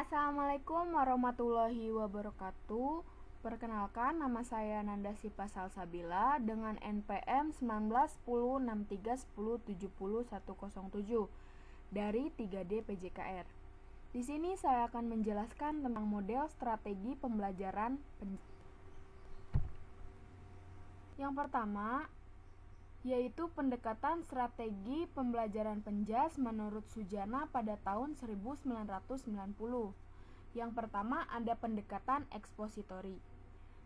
Assalamualaikum warahmatullahi wabarakatuh. Perkenalkan, nama saya Nanda Sipa Salsabila dengan NPM 191063107007 dari 3D PJKR. Di sini saya akan menjelaskan tentang model strategi pembelajaran. Yang pertama, yaitu pendekatan strategi pembelajaran Penjas menurut Sujana pada tahun 1990. Yang pertama ada pendekatan ekspositori.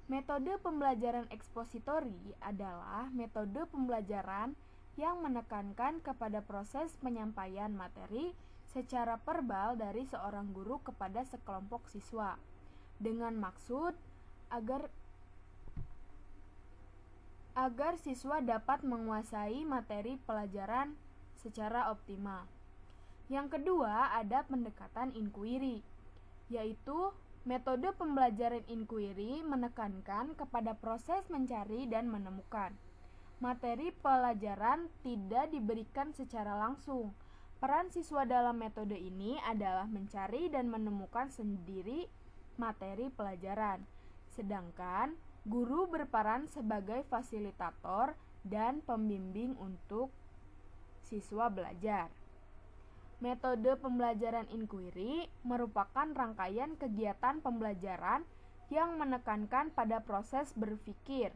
Metode pembelajaran ekspositori adalah metode pembelajaran yang menekankan kepada proses penyampaian materi secara verbal dari seorang guru kepada sekelompok siswa, dengan maksud agar siswa dapat menguasai materi pelajaran secara optimal. Yang kedua ada pendekatan inquiry, yaitu metode pembelajaran inquiry menekankan kepada proses mencari dan menemukan. Materi pelajaran tidak diberikan secara langsung. Peran siswa dalam metode ini adalah mencari dan menemukan sendiri materi pelajaran, sedangkan guru berperan sebagai fasilitator dan pembimbing untuk siswa belajar. Metode pembelajaran inquiry merupakan rangkaian kegiatan pembelajaran yang menekankan pada proses berpikir,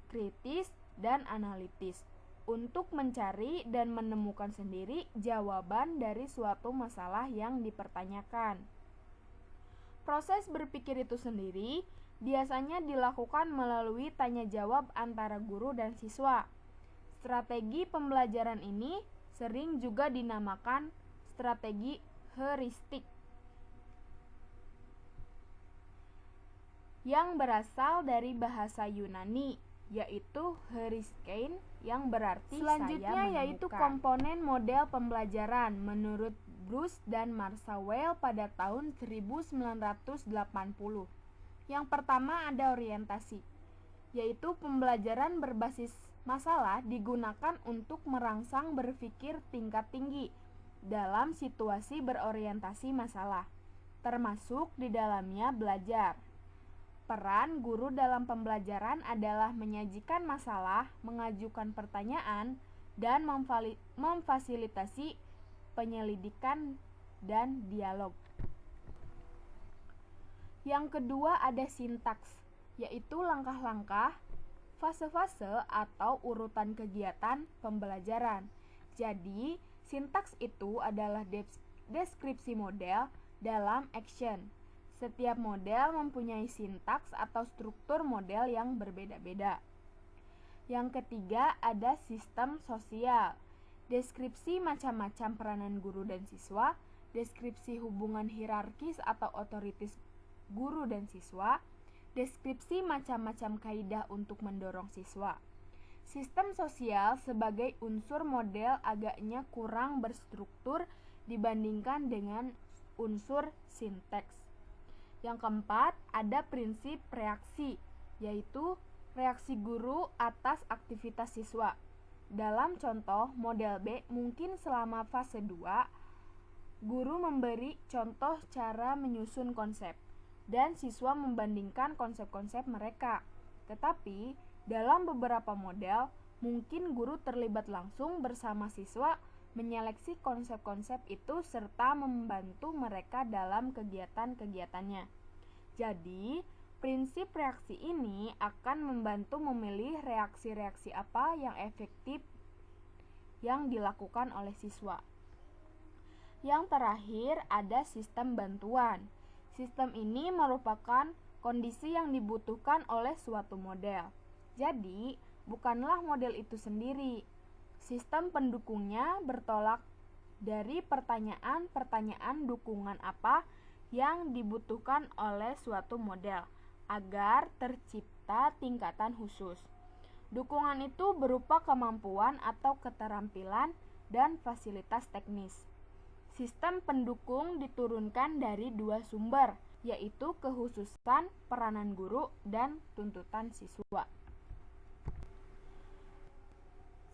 kritis, dan analitis untuk mencari dan menemukan sendiri jawaban dari suatu masalah yang dipertanyakan. Proses berpikir itu sendiri biasanya dilakukan melalui tanya jawab antara guru dan siswa. Strategi pembelajaran ini sering juga dinamakan strategi heuristik, yang berasal dari bahasa Yunani, yaitu heuristein, yang berarti selanjutnya saya yaitu komponen model pembelajaran menurut Bruce dan Marsawell pada tahun 1980. Yang pertama ada orientasi, yaitu pembelajaran berbasis masalah digunakan untuk merangsang berpikir tingkat tinggi dalam situasi berorientasi masalah, termasuk di dalamnya belajar. Peran guru dalam pembelajaran adalah menyajikan masalah, mengajukan pertanyaan, dan memfasilitasi penyelidikan dan dialog. Yang kedua ada sintaks, yaitu langkah-langkah, fase-fase atau urutan kegiatan pembelajaran. Jadi, sintaks itu adalah deskripsi model dalam action. Setiap model mempunyai sintaks atau struktur model yang berbeda-beda. Yang ketiga ada sistem sosial. Deskripsi macam-macam peranan guru dan siswa, deskripsi hubungan hierarkis atau otoritas guru dan siswa, deskripsi macam-macam kaidah untuk mendorong siswa. Sistem sosial sebagai unsur model agaknya kurang berstruktur dibandingkan dengan unsur sinteks. Yang keempat, ada prinsip reaksi, yaitu reaksi guru atas aktivitas siswa. Dalam contoh model B, mungkin selama fase 2, guru memberi contoh cara menyusun konsep, dan siswa membandingkan konsep-konsep mereka. Tetapi, dalam beberapa model, mungkin guru terlibat langsung bersama siswa menyeleksi konsep-konsep itu serta membantu mereka dalam kegiatan-kegiatannya. Jadi, prinsip reaksi ini akan membantu memilih reaksi-reaksi apa yang efektif yang dilakukan oleh siswa. Yang terakhir, ada sistem bantuan. Sistem ini merupakan kondisi yang dibutuhkan oleh suatu model. Jadi, bukanlah model itu sendiri. Sistem pendukungnya bertolak dari pertanyaan-pertanyaan dukungan apa yang dibutuhkan oleh suatu model agar tercipta tingkatan khusus. Dukungan itu berupa kemampuan atau keterampilan dan fasilitas teknis. Sistem pendukung diturunkan dari dua sumber, yaitu kekhususan peranan guru dan tuntutan siswa.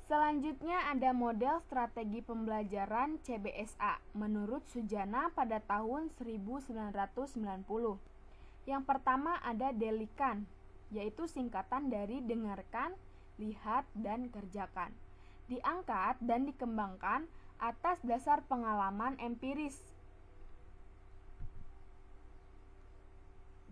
Selanjutnya ada model strategi pembelajaran CBSA menurut Sujana pada tahun 1990. Yang pertama ada DELIKAN, yaitu singkatan dari dengarkan, lihat, dan kerjakan. Diangkat dan dikembangkan atas dasar pengalaman empiris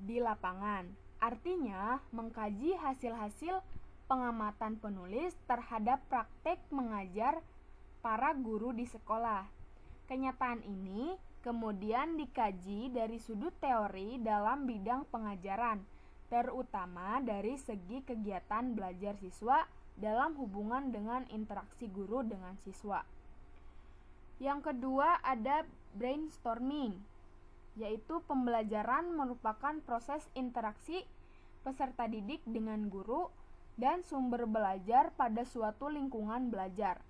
di lapangan. Artinya, mengkaji hasil-hasil pengamatan penulis terhadap praktek mengajar para guru di sekolah. Kenyataan ini kemudian dikaji dari sudut teori dalam bidang pengajaran, terutama dari segi kegiatan belajar siswa dalam hubungan dengan interaksi guru dengan siswa. Yang kedua ada brainstorming, yaitu pembelajaran merupakan proses interaksi peserta didik dengan guru dan sumber belajar pada suatu lingkungan belajar.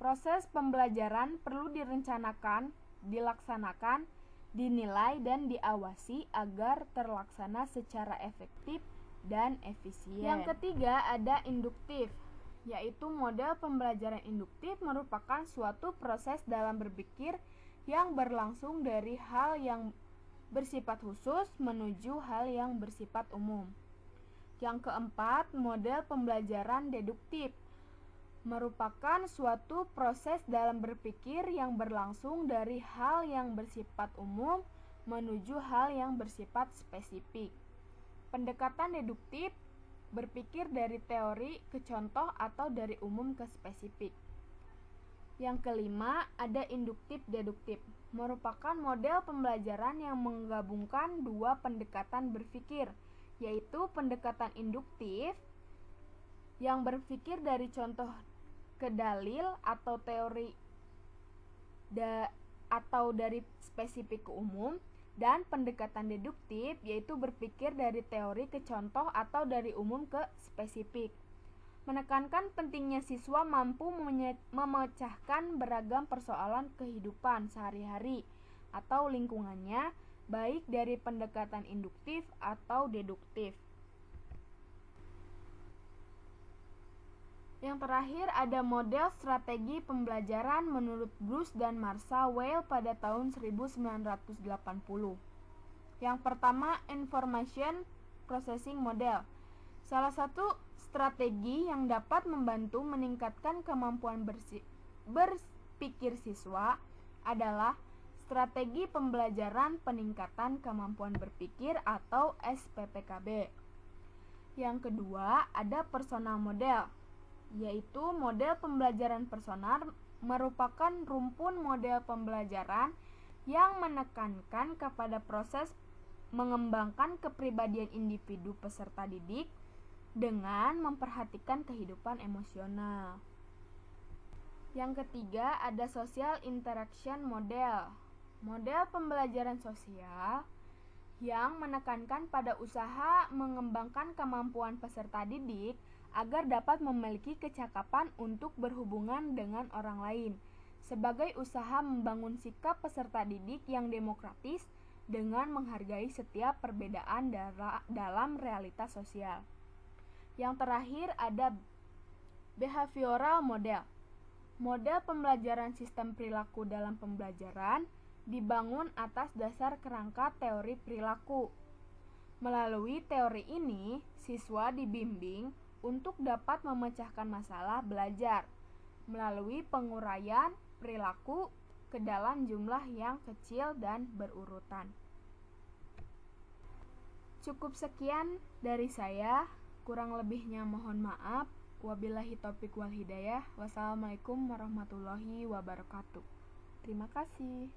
Proses pembelajaran perlu direncanakan, dilaksanakan, dinilai, dan diawasi agar terlaksana secara efektif dan efisien. Yang ketiga ada induktif, yaitu model pembelajaran induktif merupakan suatu proses dalam berpikir yang berlangsung dari hal yang bersifat khusus menuju hal yang bersifat umum. Yang keempat, model pembelajaran deduktif merupakan suatu proses dalam berpikir yang berlangsung dari hal yang bersifat umum menuju hal yang bersifat spesifik. Pendekatan deduktif berpikir dari teori ke contoh atau dari umum ke spesifik. Yang kelima, ada induktif-deduktif, merupakan model pembelajaran yang menggabungkan dua pendekatan berpikir, yaitu pendekatan induktif yang berpikir dari contoh ke dalil atau teori atau dari spesifik ke umum, dan pendekatan deduktif yaitu berpikir dari teori ke contoh atau dari umum ke spesifik. Menekankan pentingnya siswa mampu memecahkan beragam persoalan kehidupan sehari-hari atau lingkungannya, baik dari pendekatan induktif atau deduktif. Yang terakhir ada model strategi pembelajaran menurut Bruce dan Marsha Weil pada tahun 1980. Yang pertama, Information Processing Model. Salah satu strategi yang dapat membantu meningkatkan kemampuan berpikir siswa adalah strategi pembelajaran peningkatan kemampuan berpikir atau SPPKB. Yang kedua, ada personal model, yaitu model pembelajaran personal merupakan rumpun model pembelajaran yang menekankan kepada proses mengembangkan kepribadian individu peserta didik dengan memperhatikan kehidupan emosional. Yang ketiga, ada social interaction model. Model pembelajaran sosial yang menekankan pada usaha mengembangkan kemampuan peserta didik agar dapat memiliki kecakapan untuk berhubungan dengan orang lain, sebagai usaha membangun sikap peserta didik yang demokratis dengan menghargai setiap perbedaan dalam realitas sosial. Yang terakhir ada behavioral model. Model pembelajaran sistem perilaku dalam pembelajaran dibangun atas dasar kerangka teori perilaku. Melalui teori ini, siswa dibimbing untuk dapat memecahkan masalah belajar melalui penguraian perilaku ke dalam jumlah yang kecil dan berurutan. Cukup sekian dari saya. Kurang lebihnya mohon maaf. Wabillahi taufiq wal hidayah. Wassalamualaikum warahmatullahi wabarakatuh. Terima kasih.